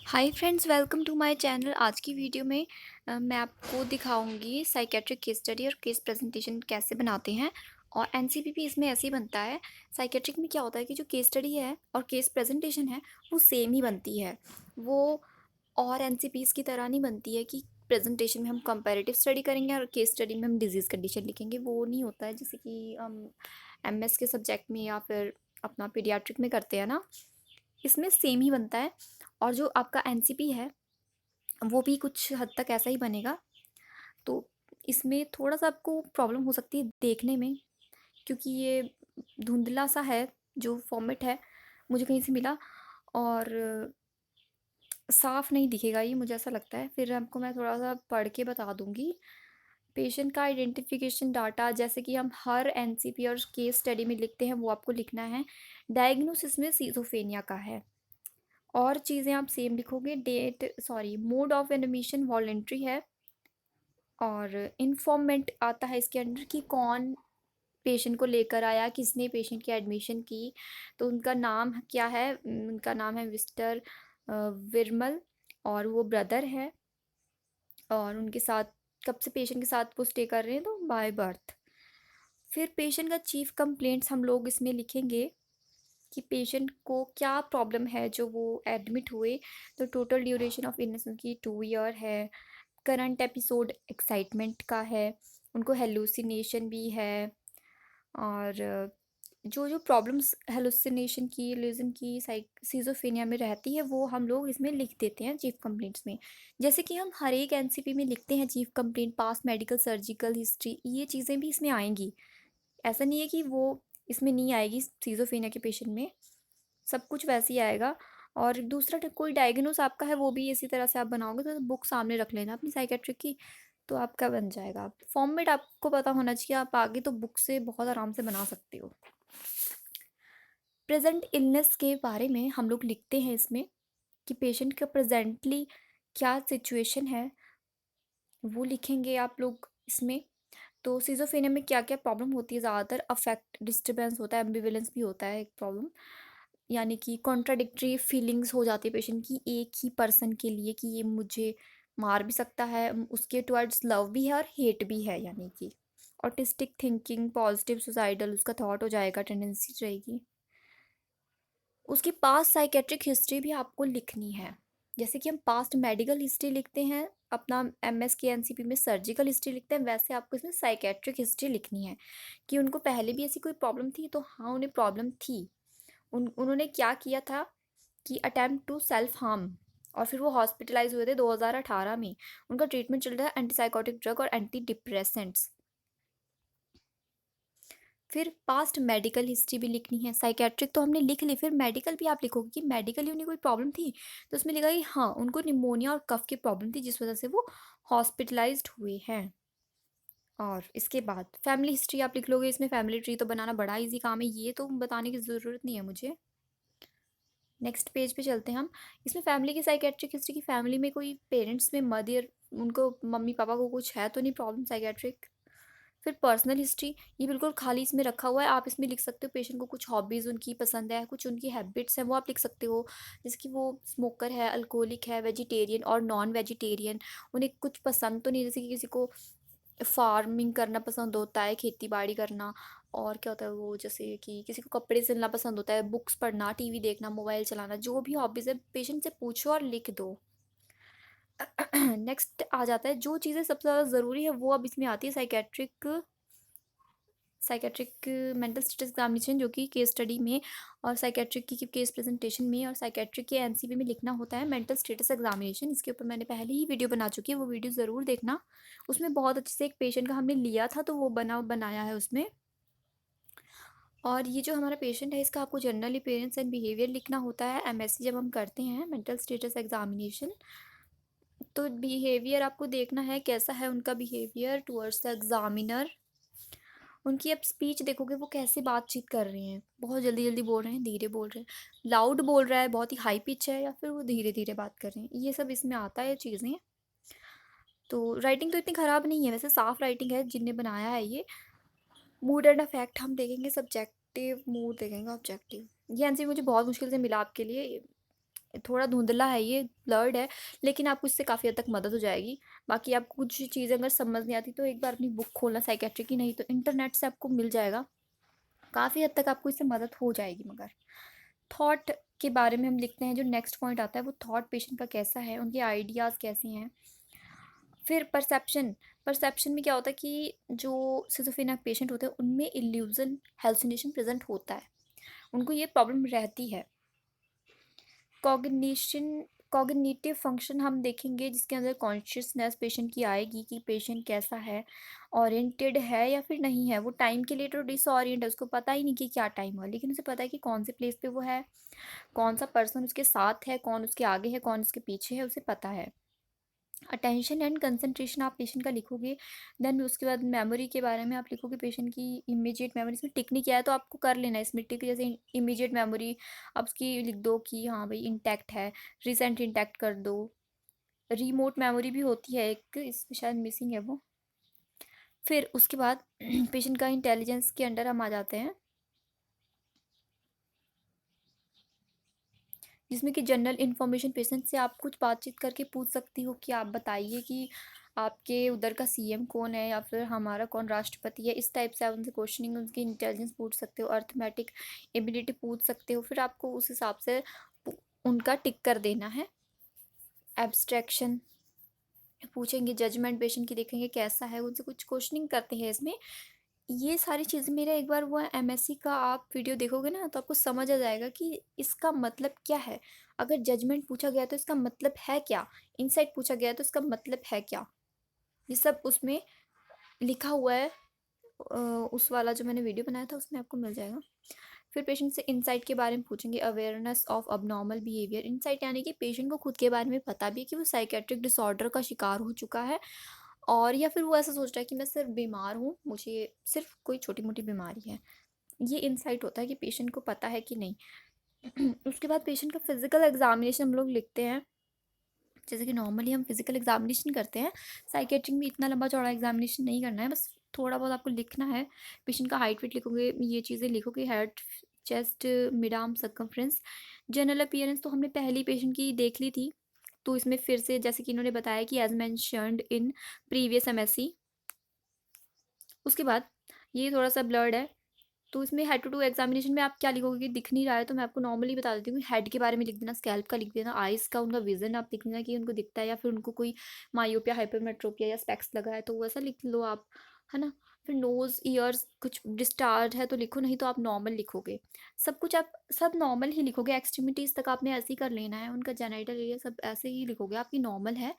Hi friends, welcome to my channel. आज की video में मैं आपको दिखाऊंगी साइकेट्रिक केस स्टडी और केस प्रेजेंटेशन कैसे बनाते हैं। और एनसीपीपी इसमें ऐसे ही बनता है। साइकेट्रिक में क्या होता है कि जो केस स्टडी है और केस प्रेजेंटेशन है वो सेम ही बनती है। वो और एनसीपीज की तरह नहीं बनती है कि प्रेजेंटेशन में हम कंपैरेटिव स्टडी करेंगे और केस स्टडी में हम डिजीज़ कंडीशन लिखेंगे। वो नहीं होता है जैसे कि हम एमएस के सब्जेक्ट में या फिर अपना पीडियाट्रिक में करते हैं ना। इसमें सेम ही बनता है। और जो आपका एनसीपी है वो भी कुछ हद तक ऐसा ही बनेगा। तो इसमें थोड़ा-सा आपको प्रॉब्लम हो सकती है देखने में, क्योंकि ये धुंधला सा है जो फॉर्मेट है, मुझे कहीं से मिला और साफ नहीं दिखेगा ये, मुझे ऐसा लगता है। फिर आपको मैं थोड़ा-सा पढ़ के बता दूँगी। पेशेंट का आइडेंटिफिकेशन डाटा जैसे कि हम हर एनसीपी और केस स्टडी में लिखते हैं वो आपको लिखना है। डायग्नोसिस में सिज़ोफ्रेनिया का है। और चीज़ें आप सेम लिखोगे। मोड ऑफ एडमिशन वॉलंटरी है। और इन्फॉर्मेंट आता है इसके अंडर कि कौन पेशेंट को लेकर आया, किसने पेशेंट की एडमिशन की। तो उनका नाम क्या है? उनका नाम है मिस्टर विरमल और वो ब्रदर है। और उनके साथ कब से पेशेंट के साथ वो स्टे कर रहे हैं, तो बाय बर्थ। फिर पेशेंट का चीफ कंप्लेंट्स हम लोग इसमें लिखेंगे कि पेशेंट को क्या प्रॉब्लम है जो वो एडमिट हुए। तो टोटल ड्यूरेशन ऑफ इलनेस उनकी 2 ईयर है। करंट एपिसोड एक्साइटमेंट का है। उनको हेलुसिनेशन भी है। और जो जो प्रॉब्लम्स हेलुसिनेशन की, इल्यूजन की, सिजोफ्रेनिया में रहती है वो हम लोग इसमें लिख देते हैं चीफ कंप्लेंट्स में। जैसे कि हम हर एक एनसीपी में लिखते हैं chief complaint, past medical surgical history, ये चीज़ें भी इसमें आएंगी। ऐसा नहीं है कि वो इसमें नहीं आएगी। सिजोफ्रेनिया के पेशेंट में सब कुछ वैसे ही आएगा। और दूसरा कोई डायग्नोस आपका है वो भी इसी तरह से आप बनाओगे, तो बुक सामने रख लेना अपनी साइकेट्रिक की, तो आपका बन जाएगा। फॉर्मेट आपको पता होना चाहिए, आप आगे तो बुक से बहुत आराम से बना सकते हो। प्रेजेंट इलनेस के बारे में हम लोग लिखते हैं इसमें कि पेशेंट का प्रेजेंटली क्या सिचुएशन है, वो लिखेंगे आप लोग इसमें। तो सिजोफ्रेनिया में क्या क्या प्रॉब्लम होती है? ज़्यादातर अफेक्ट डिस्टर्बेंस होता है, एम्बिवेलेंस भी होता है एक प्रॉब्लम। यानी कि कॉन्ट्राडिक्टरी फीलिंग्स हो जाती है पेशेंट की एक ही पर्सन के लिए, कि ये मुझे मार भी सकता है, उसके टुवर्ड्स लव भी है और हेट भी है। यानी कि ऑटिस्टिक थिंकिंग, पॉजिटिव सुसाइडल उसका थॉट हो जाएगा, टेंडेंसी रहेगी। उसकी पास्ट साइकेट्रिक हिस्ट्री भी आपको लिखनी है। जैसे कि हम पास्ट मेडिकल हिस्ट्री लिखते हैं अपना एमएस के एनसीपी में, सर्जिकल हिस्ट्री लिखते हैं, वैसे आपको इसमें साइकेट्रिक हिस्ट्री लिखनी है कि उनको पहले भी ऐसी कोई प्रॉब्लम थी, तो हाँ उन्हें प्रॉब्लम थी। उन्होंने क्या किया था कि अटेम्प्ट टू सेल्फ हार्म, और फिर वो हॉस्पिटलाइज हुए थे 2018 में। उनका ट्रीटमेंट चल रहा है एंटीसाइकोटिक ड्रग और एंटी डिप्रेसेंट्स। फिर पास्ट मेडिकल हिस्ट्री भी लिखनी है। साइकेट्रिक तो हमने लिख ली, फिर मेडिकल भी आप लिखोगे कि मेडिकली उन्हें कोई प्रॉब्लम थी, तो उसमें लिखा कि हाँ उनको निमोनिया और कफ की प्रॉब्लम थी जिस वजह से वो हॉस्पिटलाइज्ड हुए हैं। और इसके बाद फैमिली हिस्ट्री आप लिख लोगे। इसमें फैमिली ट्री तो बनाना बड़ा इजी काम है, ये तो बताने की ज़रूरत नहीं है मुझे। नेक्स्ट पेज पे चलते हैं हम। इसमें फैमिली की साइकेट्रिक हिस्ट्री की, फैमिली में कोई पेरेंट्स में मदर, उनको मम्मी पापा को कुछ है तो नहीं प्रॉब्लम साइकेट्रिक। फिर पर्सनल हिस्ट्री, ये बिल्कुल खाली इसमें रखा हुआ है, आप इसमें लिख सकते हो पेशेंट को कुछ हॉबीज़ उनकी पसंद है, कुछ उनकी हैबिट्स हैं वो आप लिख सकते हो। जैसे कि वो स्मोकर है, अल्कोहलिक है, वेजिटेरियन और नॉन वेजिटेरियन, उन्हें कुछ पसंद तो नहीं, जैसे कि किसी को फार्मिंग करना पसंद होता है, खेती बाड़ी करना। और क्या होता है वो, जैसे कि किसी को कपड़े सिलना पसंद होता है, बुक्स पढ़ना, टीवी देखना, मोबाइल चलाना, जो भी हॉबीज़ है पेशेंट से पूछो और लिख दो। नेक्स्ट आ जाता है जो चीज़ें सबसे ज़्यादा ज़रूरी है वो अब इसमें आती है। साइकेट्रिक मेंटल स्टेटस एग्जामिनेशन, जो कि केस स्टडी में और साइकेट्रिक की केस प्रेजेंटेशन में और साइकेट्रिक के एनसीपी में लिखना होता है मेंटल स्टेटस एग्जामिनेशन। इसके ऊपर मैंने पहले ही वीडियो बना चुकी है, वो वीडियो ज़रूर देखना। उसमें बहुत अच्छे से एक पेशेंट का हमने लिया था, तो वो बनाया है उसमें। और ये जो हमारा पेशेंट है इसका आपको जनरल अपीयरेंस एंड बिहेवियर लिखना होता है एमएससी जब हम करते हैं मेंटल स्टेटस एग्जामिनेशन। तो बिहेवियर आपको देखना है कैसा है उनका बिहेवियर टुवर्ड्स द एग्जामिनर। उनकी अब स्पीच देखोगे वो कैसे बातचीत कर रहे हैं, बहुत जल्दी जल्दी बोल रहे हैं, धीरे बोल रहे हैं, लाउड बोल रहा है, बहुत ही हाई पिच है, या फिर वो धीरे धीरे बात कर रहे हैं, ये सब इसमें आता है चीज़ें। तो राइटिंग तो इतनी ख़राब नहीं है वैसे, साफ़ राइटिंग है जिनने बनाया है ये। मूड एंड अफेक्ट हम देखेंगे, सब्जेक्टिव मूड देखेंगे, ऑब्जेक्टिव। ये आंसर मुझे बहुत मुश्किल से मिला आपके लिए। थोड़ा धुंधला है, ये ब्लर्ड है, लेकिन आपको इससे काफ़ी हद तक मदद हो जाएगी। बाकी आपको कुछ चीज़ें अगर समझ नहीं आती तो एक बार अपनी बुक खोलना साइकेट्री की, नहीं तो इंटरनेट से आपको मिल जाएगा। काफ़ी हद तक आपको इससे मदद हो जाएगी। मगर थॉट के बारे में हम लिखते हैं, जो नेक्स्ट पॉइंट आता है वो थॉट पेशेंट का कैसा है, उनके आइडियाज़ कैसे हैं। फिर परसेप्शन, परसेप्शन में क्या होता है कि जो सिज़ोफ्रेनिया पेशेंट होते हैं उनमें इल्यूज़न, हेलुसिनेशन प्रेज़ेंट होता है, उनको ये प्रॉब्लम रहती है। कॉग्निशन, कॉग्निटिव फंक्शन हम देखेंगे जिसके अंदर कॉन्शियसनेस पेशेंट की आएगी कि पेशेंट कैसा है, ओरिएंटेड है या फिर नहीं है। वो टाइम के लिए तो डिसओरिएंट है, उसको पता ही नहीं कि क्या टाइम हुआ, लेकिन उसे पता है कि कौन से प्लेस पे वो है, कौन सा पर्सन उसके साथ है, कौन उसके आगे है, कौन उसके पीछे है, उसे पता है। अटेंशन एंड कंसंट्रेशन आप पेशेंट का लिखोगे। देन उसके बाद मेमोरी के बारे में आप लिखोगे, पेशेंट की इमीडिएट मेमोरी। इसमें टिक नहीं किया है तो आपको कर लेना है इसमें टिक, जैसे इमीडिएट मेमोरी आप उसकी लिख दो कि हाँ भाई इंटैक्ट है, रिसेंट इंटैक्ट कर दो। रिमोट मेमोरी भी होती है एक, इसमें शायद मिसिंग है वो। फिर उसके बाद पेशेंट का इंटेलिजेंस के अंडर हम आ जाते हैं, जिसमें कि जनरल इन्फॉर्मेशन पेशेंट से आप कुछ बातचीत करके पूछ सकती हो कि आप बताइए कि आपके उधर का सीएम कौन है या फिर हमारा कौन राष्ट्रपति है। इस टाइप से आप उनसे क्वेश्चनिंग, उनकी इंटेलिजेंस पूछ सकते हो, अर्थमेटिक एबिलिटी पूछ सकते हो। फिर आपको उस हिसाब से उनका टिक कर देना है। एब्स्ट्रैक्शन पूछेंगे, जजमेंट पेशेंट की देखेंगे कैसा है, उनसे कुछ क्वेश्चनिंग करते हैं इसमें। ये सारी चीज़ें मेरा एक बार वो एमएससी का आप वीडियो देखोगे ना तो आपको समझ आ जाएगा कि इसका मतलब क्या है। अगर जजमेंट पूछा गया तो इसका मतलब है क्या, इनसाइट पूछा गया तो इसका मतलब है क्या, ये सब उसमें लिखा हुआ है। उस वाला जो मैंने वीडियो बनाया था उसमें आपको मिल जाएगा। फिर पेशेंट से इंसाइट के बारे में पूछेंगे, awareness of abnormal behaviour. Insight यानी कि पेशेंट को खुद के बारे में पता भी है कि वो साइकेट्रिक डिसऑर्डर का शिकार हो चुका है, और या फिर वो ऐसा सोच रहा है कि मैं सिर्फ बीमार हूँ, मुझे सिर्फ कोई छोटी मोटी बीमारी है। ये इंसाइट होता है कि पेशेंट को पता है कि नहीं। उसके बाद पेशेंट का फिजिकल एग्जामिनेशन हम लोग लिखते हैं, जैसे कि नॉर्मली हम फिजिकल एग्जामिनेशन करते हैं। साइकेट्रिक में इतना लंबा चौड़ा एग्जामिनेशन नहीं करना है, बस थोड़ा बहुत आपको लिखना है। पेशेंट का हाइट वेट लिखोगे, ये चीज़ें लिखोगे, head, chest, mid arm circumference. General appearance तो हमने पहली पेशेंट की देख ली थी, तो इसमें फिर से जैसे कि इन्होंने बताया कि as mentioned in previous MSc. उसके बाद ये थोड़ा सा ब्लर्ड है, तो इसमें हेड टू टू एग्जामिनेशन में आप क्या लिखोगे कि दिख नहीं रहा है, तो मैं आपको नॉर्मली बता देती हूँ। हेड के बारे में लिख देना, स्कैल्प का लिख देना, आइज़ का उनका विजन आप लिख देना कि उनको दिखता है या फिर उनको कोई मायोपिया, हाइपरमेट्रोपिया या स्पेक्स लगा है, तो वैसा लिख लो आप, है ना। फिर नोज़, ईयर्स कुछ डिस्चार्ज है तो लिखो, नहीं तो आप नॉर्मल लिखोगे। सब कुछ आप सब नॉर्मल ही लिखोगे, एक्सट्रीमिटीज़ तक आपने ऐसे ही कर लेना है, उनका जेनिटल एरिया सब ऐसे ही लिखोगे, आपकी नॉर्मल है।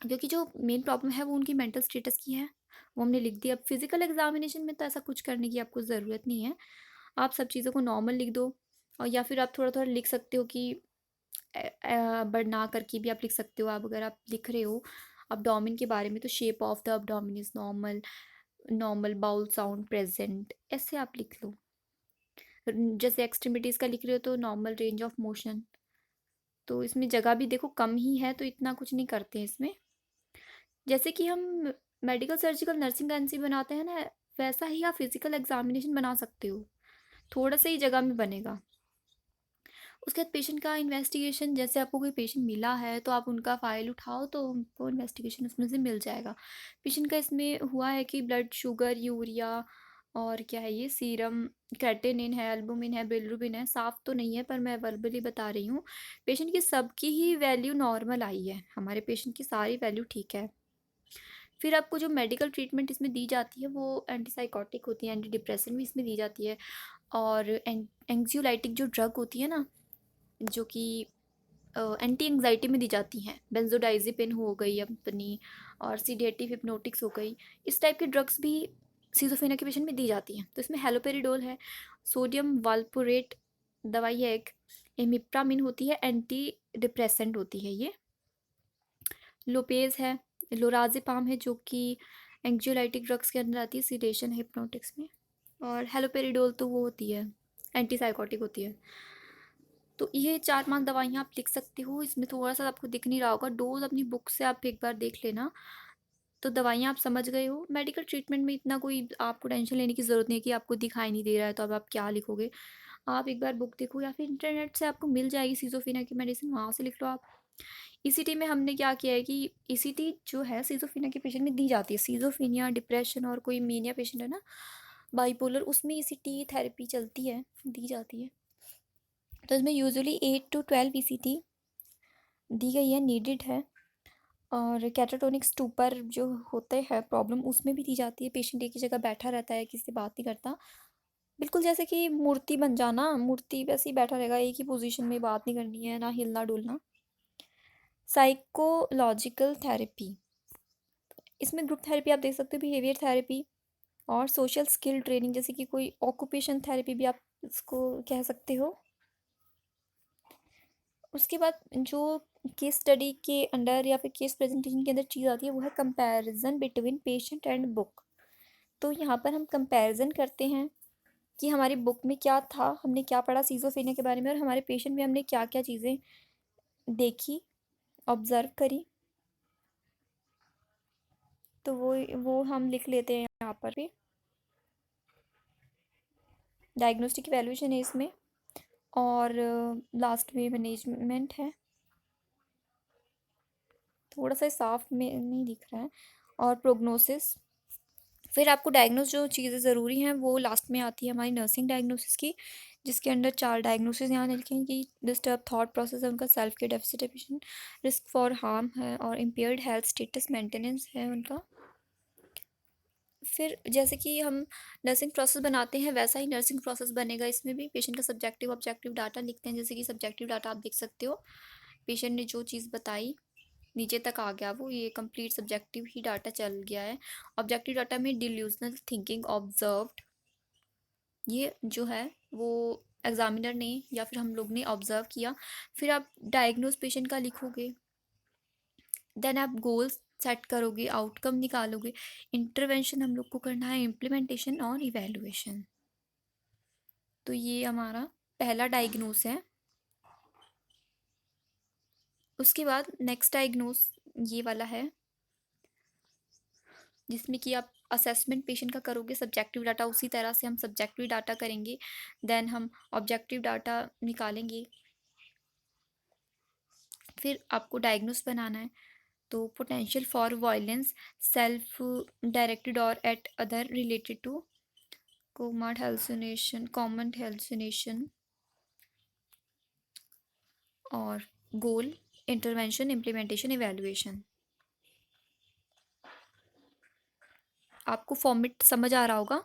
क्योंकि जो मेन प्रॉब्लम है वो उनकी मेंटल स्टेटस की है, वो हमने लिख दी। अब फिजिकल एग्जामिनेशन में तो ऐसा कुछ करने की आपको ज़रूरत नहीं है, आप सब चीज़ों को नॉर्मल लिख दो। और या फिर आप थोड़ा थोड़ा लिख सकते हो कि बढ़ा करके भी आप लिख सकते हो। आप अगर आप लिख रहे हो abdomen के बारे में तो shape of the abdomen is normal, normal bowel sound present, ऐसे आप लिख लो। जैसे एक्सट्रीमिटीज़ का लिख रहे हो तो नॉर्मल रेंज ऑफ मोशन। तो इसमें जगह भी देखो कम ही है, तो इतना कुछ नहीं करते हैं इसमें। जैसे कि हम मेडिकल सर्जिकल नर्सिंग का एनसी बनाते हैं ना, वैसा ही आप फिजिकल एग्जामिनेशन बना सकते हो, थोड़ा सा ही जगह में बनेगा। उसके बाद पेशेंट का इन्वेस्टिगेशन, जैसे आपको कोई पेशेंट मिला है तो आप उनका फ़ाइल उठाओ तो उनको इन्वेस्टिगेशन उसमें से मिल जाएगा। पेशेंट का इसमें हुआ है कि ब्लड शुगर, यूरिया, और क्या है ये, सीरम क्रेटिनिन है, एल्बुमिन है, बिलिरुबिन है। साफ़ तो नहीं है पर मैं वर्बली बता रही हूँ। पेशेंट की सबकी ही वैल्यू नॉर्मल आई है, हमारे पेशेंट की सारी वैल्यू ठीक है। फिर आपको जो मेडिकल ट्रीटमेंट इसमें दी जाती है वो एंटीसाइकोटिक होती है, एंटी डिप्रेसेंट भी इसमें दी जाती है। और एंग्जियोलाइटिक जो ड्रग होती है ना, जो कि एंटी एंग्जाइटी में दी जाती हैं, बेंजोडाइजिपिन हो गई अपनी, और सीडेटिव हिप्नोटिक्स हो गई, इस टाइप की ड्रग्स भी सिजोफ्रेनिया के पेशेंट में दी जाती हैं। तो इसमें हेलोपेरिडोल है, सोडियम वाल्पोरेट दवाई है एक, इमिप्रामिन होती है, एंटी डिप्रेसेंट होती है ये। लोपेज है, लोराज़ेपाम है जो कि एंग्जियोलाइटिक ड्रग्स के अंदर आती है, सीडेशन हिप्नोटिक्स में। और हेलोपेरिडोल तो वो होती है, एंटीसाइकोटिक होती है। तो ये 4-5 दवाइयाँ आप लिख सकते हो। इसमें थोड़ा-सा आपको दिख नहीं रहा होगा, डोज़ अपनी बुक से आप एक बार देख लेना। तो दवाइयाँ आप समझ गए हो। मेडिकल ट्रीटमेंट में इतना कोई आपको टेंशन लेने की ज़रूरत नहीं है कि आपको दिखाई नहीं दे रहा है तो अब आप क्या लिखोगे। आप एक बार बुक देखो या फिर इंटरनेट से आपको मिल जाएगी सिज़ोफ्रेनिया की मेडिसिन, वहाँ से लिख लो आप। ईसीटी में हमने क्या किया है कि ईसीटी जो है सिज़ोफ्रेनिया के पेशेंट में दी जाती है। सिज़ोफ्रेनिया, डिप्रेशन और कोई मेनिया पेशेंट है ना, बाइपोलर, उसमें ईसीटी थेरेपी चलती है, दी जाती है। तो इसमें यूजुअली 8 to 12 ईसीटी दी गई है, नीडेड है। और कैटाटोनिक स्टूपर जो होते हैं प्रॉब्लम, उसमें भी दी जाती है। पेशेंट एक ही जगह बैठा रहता है, किसी से बात नहीं करता, बिल्कुल जैसे कि मूर्ति बन जाना, मूर्ति वैसे ही बैठा रहेगा, एक ही पोजीशन में, बात नहीं करनी है, ना हिलना डुलना। साइकोलॉजिकल थेरेपी, इसमें ग्रुप थेरेपी आप देख सकते हो, बिहेवियर थेरेपी और सोशल स्किल ट्रेनिंग, जैसे कि कोई ऑक्यूपेशन थेरेपी भी आप इसको कह सकते हो। उसके बाद जो केस स्टडी के अंडर या फिर केस प्रेजेंटेशन के अंदर चीज़ आती है वो है comparison between patient and book. तो यहाँ पर हम कंपैरिजन करते हैं कि हमारी बुक में क्या था, हमने क्या पढ़ा सिज़ोफ्रेनिया के बारे में, और हमारे पेशेंट में हमने क्या क्या चीज़ें देखी, ऑब्ज़र्व करी। तो वो हम लिख लेते हैं यहाँ पर भी। डायग्नोस्टिक इवैल्यूएशन है इसमें, और लास्ट में मैनेजमेंट है। थोड़ा सा साफ में नहीं दिख रहा है। और प्रोग्नोसिस। फिर आपको डायग्नोस जो चीज़ें ज़रूरी हैं वो लास्ट में आती है हमारी नर्सिंग डायग्नोसिस की, जिसके अंडर 4 डायग्नोसिस यहाँ लिखे हैं कि डिस्टर्ब थॉट प्रोसेस है उनका, सेल्फ केयर डेफिसिट है, रिस्क फॉर हार्म है, और इम्पेयर्ड हेल्थ स्टेटस मेंटेनेंस है उनका। फिर जैसे कि हम नर्सिंग प्रोसेस बनाते हैं वैसा ही नर्सिंग प्रोसेस बनेगा इसमें भी। पेशेंट का सब्जेक्टिव ऑब्जेक्टिव डाटा लिखते हैं, जैसे कि सब्जेक्टिव डाटा आप देख सकते हो, पेशेंट ने जो चीज़ बताई नीचे तक आ गया, वो ये कंप्लीट सब्जेक्टिव ही डाटा चल गया है। ऑब्जेक्टिव डाटा में डिल्यूजनल थिंकिंग ऑब्जर्व्ड, ये जो है वो एग्जामिनर ने या फिर हम लोग ने ऑब्जर्व किया। फिर आप डायग्नोज पेशेंट का लिखोगे, देन आप गोल्स सेट करोगे, आउटकम निकालोगे, इंटरवेंशन हम लोग को करना है, इम्प्लीमेंटेशन और इवैल्यूएशन। तो ये हमारा पहला डायग्नोस है। उसके बाद नेक्स्ट डायग्नोस ये वाला है, जिसमें कि आप असेसमेंट पेशेंट का करोगे, सब्जेक्टिव डाटा उसी तरह से हम सब्जेक्टिव डाटा करेंगे, देन हम ऑब्जेक्टिव डाटा निकालेंगे। फिर आपको डायग्नोस बनाना है, तो potential for violence, self directed और at other related to common hallucination, और गोल, इंटरवेंशन, इम्प्लीमेंटेशन, इवैल्यूएशन। आपको फॉर्मेट समझ आ रहा होगा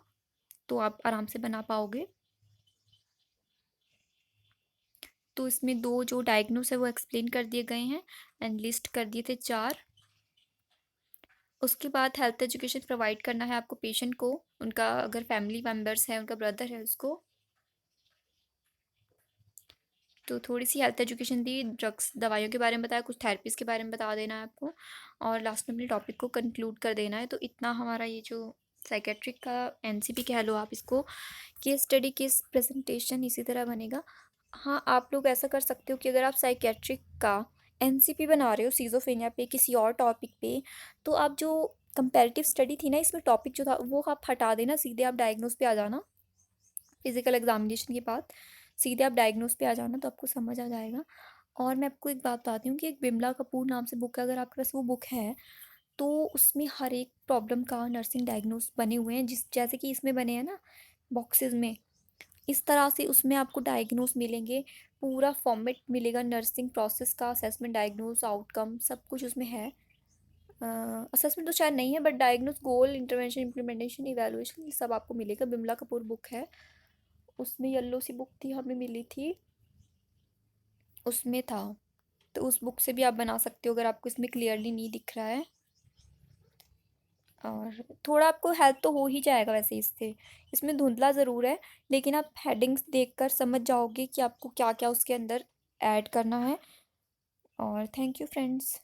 तो आप आराम से बना पाओगे। तो इसमें 2 जो डायग्नोस है वो एक्सप्लेन कर दिए गए हैं एंड लिस्ट कर दिए थे 4। उसके बाद हेल्थ एजुकेशन प्रोवाइड करना है आपको पेशेंट को, उनका अगर फैमिली मेम्बर्स हैं, उनका ब्रदर है उसको, तो थोड़ी सी हेल्थ एजुकेशन दी, ड्रग्स दवाइयों के बारे में बताया, कुछ थेरेपीज़ के बारे में बता देना है आपको, और लास्ट में अपने टॉपिक को कंक्लूड कर देना है। तो इतना हमारा ये जो साइकेट्रिक का एनसीपी कह लो आप इसको, केस स्टडी केस प्रेजेंटेशन इसी तरह बनेगा। हाँ, आप लोग ऐसा कर सकते हो कि अगर आप साइकेट्रिक का एनसीपी बना रहे हो सिज़ोफ्रेनिया पे, किसी और टॉपिक पे, तो आप जो कंपैरेटिव स्टडी थी ना, इसमें टॉपिक जो था वो आप हटा देना, सीधे आप डायग्नोस पे आ जाना। फिजिकल एग्जामिनेशन के बाद सीधे आप डायग्नोस पे आ जाना, तो आपको समझ आ जाएगा। और मैं आपको एक बात बताती हूँ कि एक बिमला कपूर नाम से बुक है, अगर आपके पास वो बुक है तो उसमें हर एक प्रॉब्लम का नर्सिंग डायग्नोस बने हुए हैं, जिस जैसे कि इसमें बने हैं ना बॉक्सेस में, इस तरह से उसमें आपको डायग्नोस मिलेंगे, पूरा फॉर्मेट मिलेगा नर्सिंग प्रोसेस का, असेसमेंट, डायग्नोस, आउटकम, सब कुछ उसमें है। असेसमेंट तो शायद नहीं है, but diagnose, goal, intervention, implementation, evaluation, ये सब आपको मिलेगा। बिमला कपूर बुक है, उसमें येलो सी बुक थी, हमें मिली थी, उसमें था। तो उस बुक से भी आप बना सकते हो अगर आपको इसमें क्लियरली नहीं दिख रहा है। और थोड़ा आपको हेल्प तो हो ही जाएगा वैसे इससे, इसमें धुंधला ज़रूर है, लेकिन आप हेडिंग्स देखकर समझ जाओगे कि आपको क्या क्या उसके अंदर ऐड करना है। और थैंक यू फ्रेंड्स।